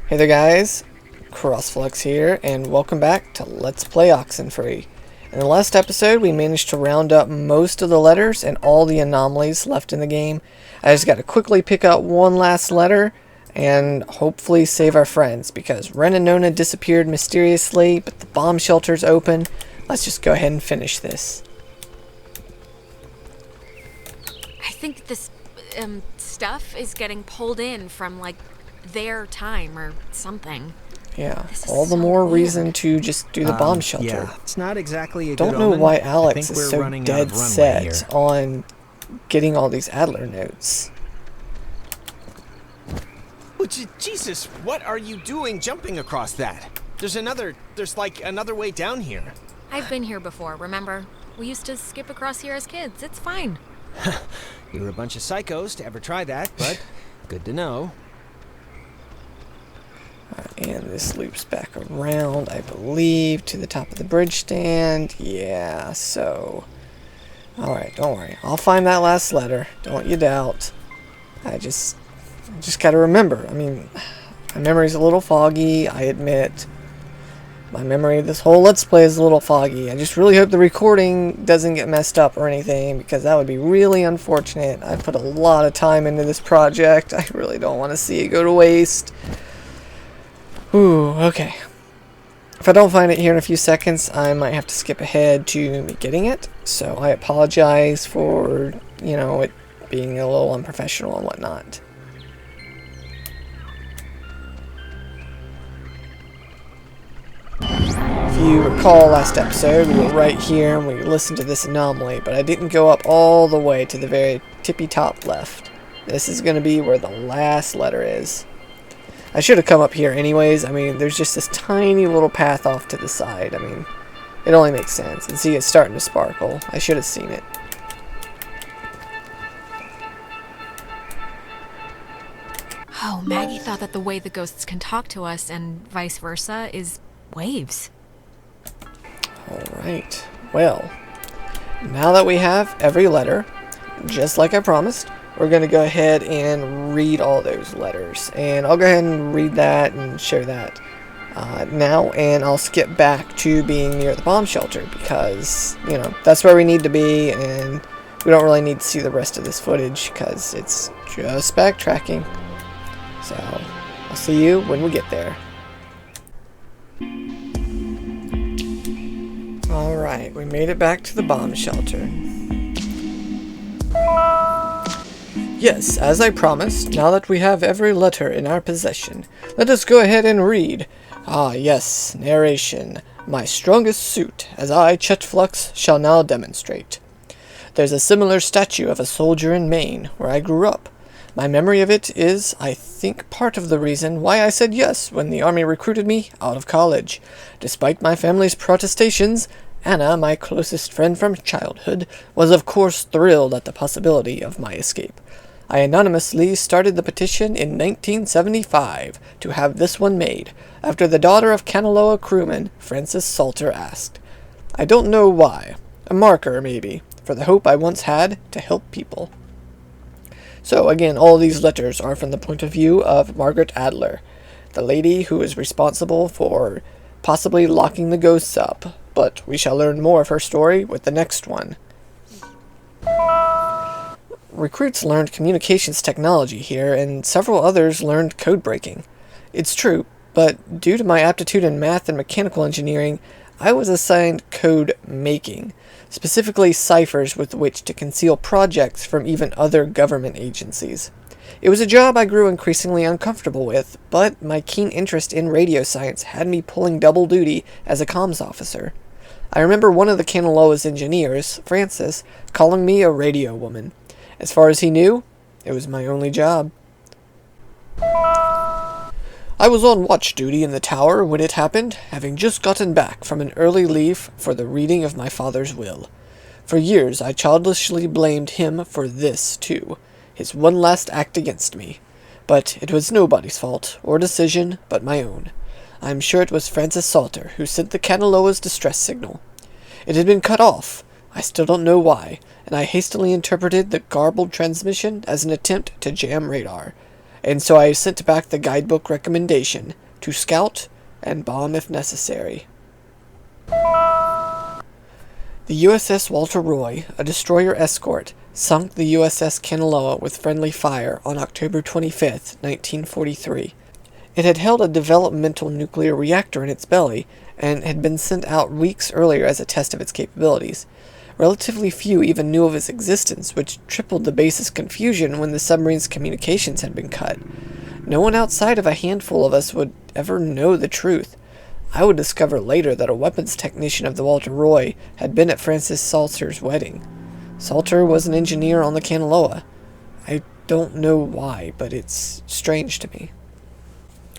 Hey there guys, CrossFlux here, and welcome back to Let's Play Oxenfree. In the last episode, we managed to round up most of the letters and all the anomalies left in the game. I just got to quickly pick up one last letter and hopefully save our friends, because Ren and Nona disappeared mysteriously, but the bomb shelter's open. Let's just go ahead and finish this. I think this stuff is getting pulled in from like their time or something. Yeah, all the more reason to just do the bomb shelter. Yeah, it's not exactly a Don't good know omen. why Alex is so running out dead of runway set here. on getting all these Adler notes. Oh, Jesus, what are you doing jumping across that? There's like another way down here. I've been here before, remember? We used to skip across here as kids. It's fine. You're a bunch of psychos to ever try that, but good to know. And this loops back around, I believe, to the top of the bridge stand. Yeah, so... Alright, don't worry. I'll find that last letter. Don't you doubt. I just gotta remember. I mean, my memory's a little foggy, I admit. My memory of this whole Let's Play is a little foggy. I just really hope the recording doesn't get messed up or anything, because that would be really unfortunate. I put a lot of time into this project. I really don't want to see it go to waste. Ooh, okay. If I don't find it here in a few seconds, I might have to skip ahead to me getting it. So I apologize for, you know, it being a little unprofessional and whatnot. If you recall last episode, we were right here and we listened to this anomaly, but I didn't go up all the way to the very tippy top left. This is going to be where the last letter is. I should have come up here anyways. I mean, there's just this tiny little path off to the side. I mean, it only makes sense. And see, it's starting to sparkle. I should have seen it. Oh, Maggie thought that the way the ghosts can talk to us and vice versa is waves. Alright. Well, now that we have every letter, just like I promised, we're going to go ahead and read all those letters. And I'll go ahead and read that and share that now. And I'll skip back to being near the bomb shelter because, you know, that's where we need to be. And we don't really need to see the rest of this footage because it's just backtracking. So, I'll see you when we get there. Alright, we made it back to the bomb shelter. Yes, as I promised, now that we have every letter in our possession, let us go ahead and read. Ah, yes, narration. My strongest suit, as I, Chetflux, shall now demonstrate. There's a similar statue of a soldier in Maine, where I grew up. My memory of it is, I think, part of the reason why I said yes when the army recruited me out of college. Despite my family's protestations, Anna, my closest friend from childhood, was of course thrilled at the possibility of my escape. I anonymously started the petition in 1975 to have this one made, after the daughter of Kanaloa crewman Francis Salter asked. I don't know why. A marker, maybe, for the hope I once had to help people. So, again, all these letters are from the point of view of Margaret Adler, the lady who is responsible for possibly locking the ghosts up, but we shall learn more of her story with the next one. Recruits learned communications technology here, and several others learned code breaking. It's true, but due to my aptitude in math and mechanical engineering, I was assigned code making, specifically ciphers with which to conceal projects from even other government agencies. It was a job I grew increasingly uncomfortable with, but my keen interest in radio science had me pulling double duty as a comms officer. I remember one of the Kanaloa's engineers, Francis, calling me a radio woman. As far as he knew, it was my only job. I was on watch duty in the tower when it happened, having just gotten back from an early leave for the reading of my father's will. For years I childishly blamed him for this, too, his one last act against me. But it was nobody's fault or decision but my own. I am sure it was Francis Salter who sent the Kanaloa's distress signal. It had been cut off. I still don't know why, and I hastily interpreted the garbled transmission as an attempt to jam radar. and so I sent back the guidebook recommendation to scout and bomb if necessary. The USS Walter Roy, a destroyer escort, sunk the USS Kanaloa with friendly fire on October 25, 1943. It had held a developmental nuclear reactor in its belly and had been sent out weeks earlier as a test of its capabilities. Relatively few even knew of its existence, which tripled the base's confusion when the submarine's communications had been cut. No one outside of a handful of us would ever know the truth. I would discover later that a weapons technician of the Walter Roy had been at Francis Salter's wedding. Salter was an engineer on the Kanaloa. I don't know why, but it's strange to me.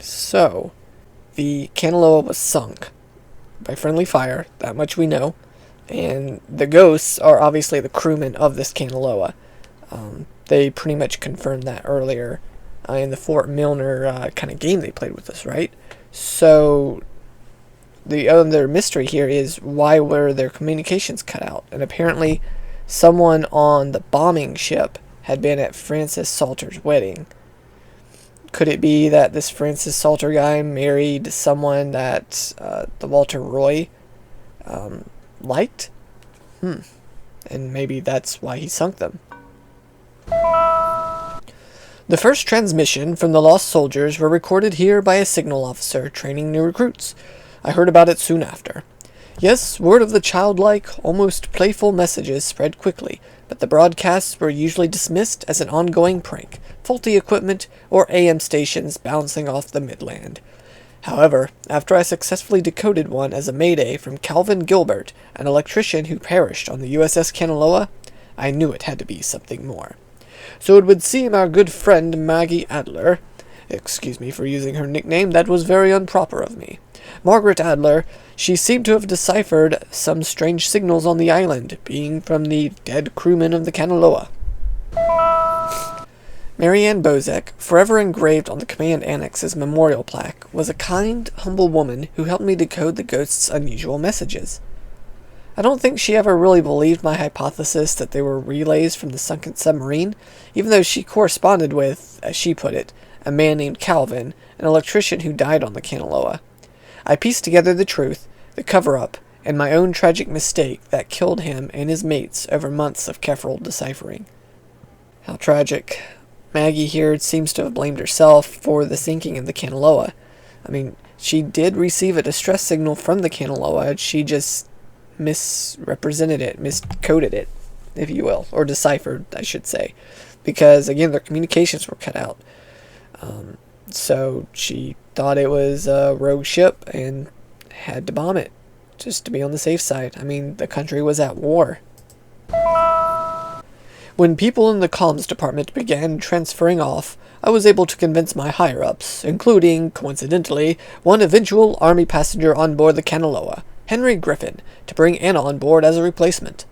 So, the Kanaloa was sunk by friendly fire, that much we know, and the ghosts are obviously the crewmen of this Kanaloa. They pretty much confirmed that earlier in the Fort Milner kind of game they played with us, right? So, the other mystery here is why were their communications cut out? And apparently, someone on the bombing ship had been at Francis Salter's wedding. Could it be that this Francis Salter guy married someone that the Walter Roy liked? And maybe that's why he sunk them. The first transmission from the lost soldiers were recorded here by a signal officer training new recruits. I heard about it soon after. Yes, word of the childlike, almost playful messages spread quickly, but the broadcasts were usually dismissed as an ongoing prank, faulty equipment, or AM stations bouncing off the Midland. However, after I successfully decoded one as a mayday from Calvin Gilbert, an electrician who perished on the USS Kanaloa, I knew it had to be something more. So it would seem our good friend Maggie Adler, excuse me for using her nickname, that was very improper of me, Margaret Adler, she seemed to have deciphered some strange signals on the island, being from the dead crewmen of the Kanaloa. Marianne Bozek, forever engraved on the Command Annex's memorial plaque, was a kind, humble woman who helped me decode the ghost's unusual messages. I don't think she ever really believed my hypothesis that they were relays from the sunken submarine, even though she corresponded with, as she put it, a man named Calvin, an electrician who died on the Kanaloa. I pieced together the truth, the cover-up, and my own tragic mistake that killed him and his mates over months of careful deciphering. How tragic. Maggie here seems to have blamed herself for the sinking of the Kanaloa. I mean, she did receive a distress signal from the Kanaloa, she just misrepresented it, miscoded it, if you will, or deciphered, I should say, because, again, their communications were cut out. So she thought it was a rogue ship and had to bomb it, just to be on the safe side. I mean, the country was at war. When people in the comms department began transferring off, I was able to convince my higher-ups, including, coincidentally, one eventual Army passenger on board the Kanaloa, Henry Griffin, to bring Anna on board as a replacement.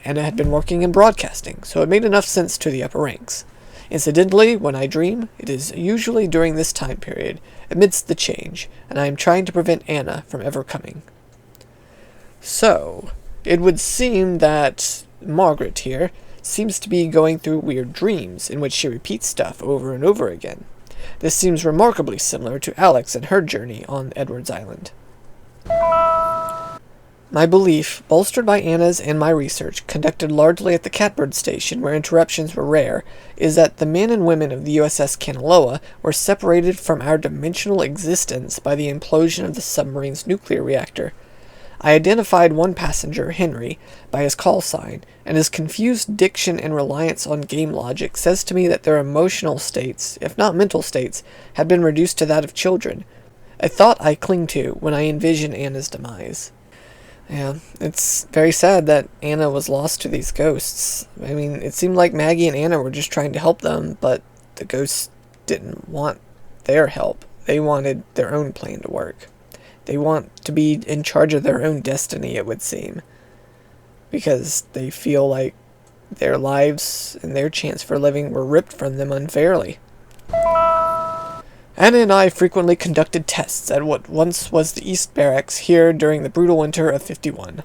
Anna had been working in broadcasting, so it made enough sense to the upper ranks. Incidentally, when I dream, it is usually during this time period, amidst the change, and I am trying to prevent Anna from ever coming. So, it would seem that Margaret here seems to be going through weird dreams in which she repeats stuff over and over again. This seems remarkably similar to Alex and her journey on Edwards Island. My belief, bolstered by Anna's and my research, conducted largely at the Catbird Station where interruptions were rare, is that the men and women of the USS Kanaloa were separated from our dimensional existence by the implosion of the submarine's nuclear reactor. I identified one passenger, Henry, by his call sign, and his confused diction and reliance on game logic says to me that their emotional states, if not mental states, had been reduced to that of children, a thought I cling to when I envision Anna's demise. Yeah, it's very sad that Anna was lost to these ghosts. I mean, it seemed like Maggie and Anna were just trying to help them, but the ghosts didn't want their help. They wanted their own plan to work. They want to be in charge of their own destiny, it would seem. Because they feel like their lives and their chance for living were ripped from them unfairly. Anna and I frequently conducted tests at what once was the East Barracks here during the brutal winter of '51.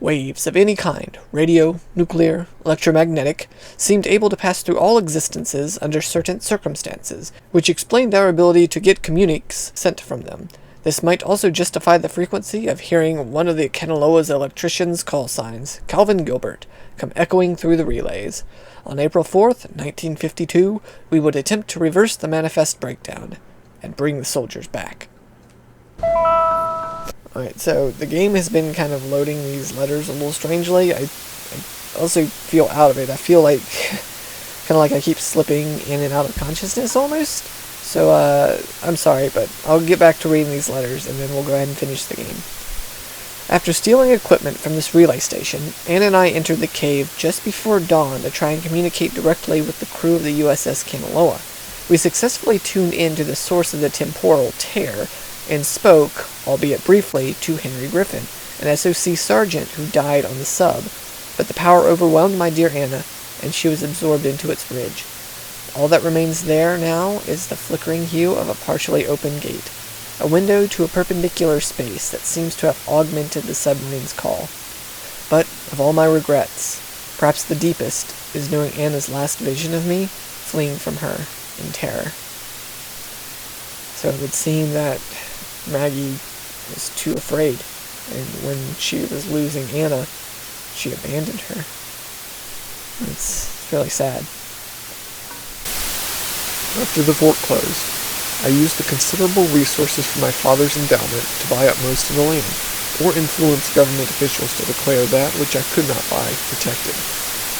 Waves of any kind, radio, nuclear, electromagnetic, seemed able to pass through all existences under certain circumstances, which explained our ability to get communiques sent from them. This might also justify the frequency of hearing one of the Kanaloa's electrician's call signs, Calvin Gilbert, come echoing through the relays. On April 4th, 1952, we would attempt to reverse the manifest breakdown and bring the soldiers back. Alright, so the game has been kind of loading these letters a little strangely. I also feel out of it. I feel like, kind of like I keep slipping in and out of consciousness almost. So, I'm sorry, but I'll get back to reading these letters, and then we'll go ahead and finish the game. After stealing equipment from this relay station, Anne and I entered the cave just before dawn to try and communicate directly with the crew of the USS Kanaloa. We successfully tuned in to the source of the temporal tear, and spoke, albeit briefly, to Henry Griffin, an SOC sergeant who died on the sub, but the power overwhelmed my dear Anna, and she was absorbed into its ridge. All that remains there now is the flickering hue of a partially open gate, a window to a perpendicular space that seems to have augmented the submarine's call. But, of all my regrets, perhaps the deepest is knowing Anna's last vision of me, fleeing from her in terror. So it would seem that Maggie was too afraid, and when she was losing Anna, she abandoned her. It's really sad. After the fort closed, I used the considerable resources from my father's endowment to buy up most of the land, or influence government officials to declare that which I could not buy protected.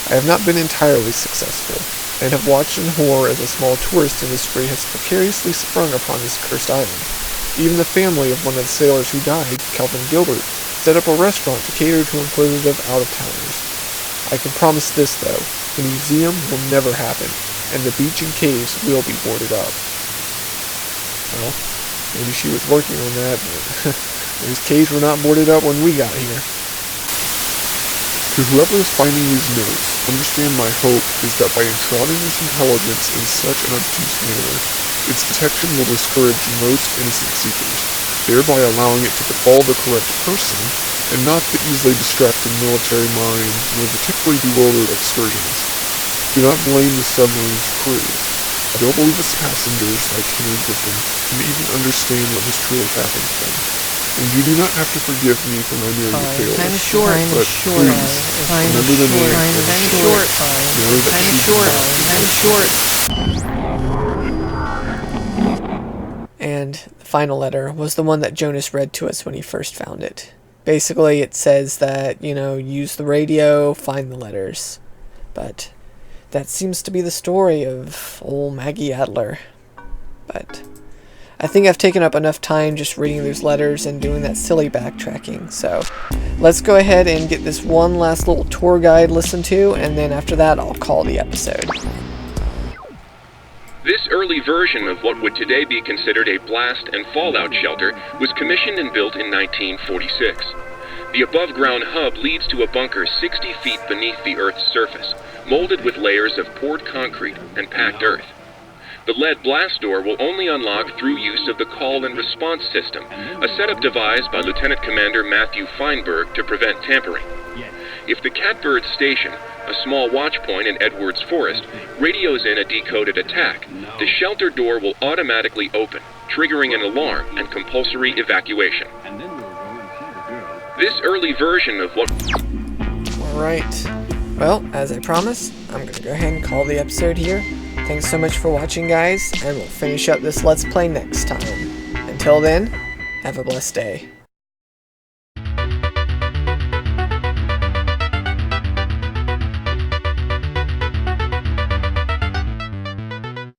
I have not been entirely successful, and have watched in horror as a small tourist industry has precariously sprung upon this cursed island. Even the family of one of the sailors who died, Calvin Gilbert, set up a restaurant to cater to inquisitive out-of-towners. I can promise this, though, the museum will never happen, and the beach and caves will be boarded up. Well, maybe she was working on that, but those caves were not boarded up when we got here. To whoever is finding these notes, understand my hope is that by enshrouding this intelligence in such an obtuse manner, its detection will discourage most innocent seekers, thereby allowing it to befall the correct person, and not the easily distracted military mind nor the typically bewildered excursionist. Do not blame the submarine's crew. I don't believe its passengers, like Henry Griffin, can even understand what has truly happened to them. And you do not have to forgive me for my nearly failure. Kinda short, but please, remember the name short, know that she And the final letter was the one that Jonas read to us when he first found it. Basically, it says that, use the radio, find the letters. But that seems to be the story of old Maggie Adler. But I think I've taken up enough time just reading those letters and doing that silly backtracking. So let's go ahead and get this one last little tour guide listened to, and then after that I'll call the episode. This early version of what would today be considered a blast and fallout shelter was commissioned and built in 1946. The above-ground hub leads to a bunker 60 feet beneath the Earth's surface, molded with layers of poured concrete and packed earth. The lead blast door will only unlock through use of the call and response system, a setup devised by Lieutenant Commander Matthew Feinberg to prevent tampering. If the Catbird Station, a small watch point in Edwards Forest, radios in a decoded attack, the shelter door will automatically open, triggering an alarm and compulsory evacuation. This early version of what... Alright. Well, as I promised, I'm going to go ahead and call the episode here. Thanks so much for watching, guys, and we'll finish up this Let's Play next time. Until then, have a blessed day.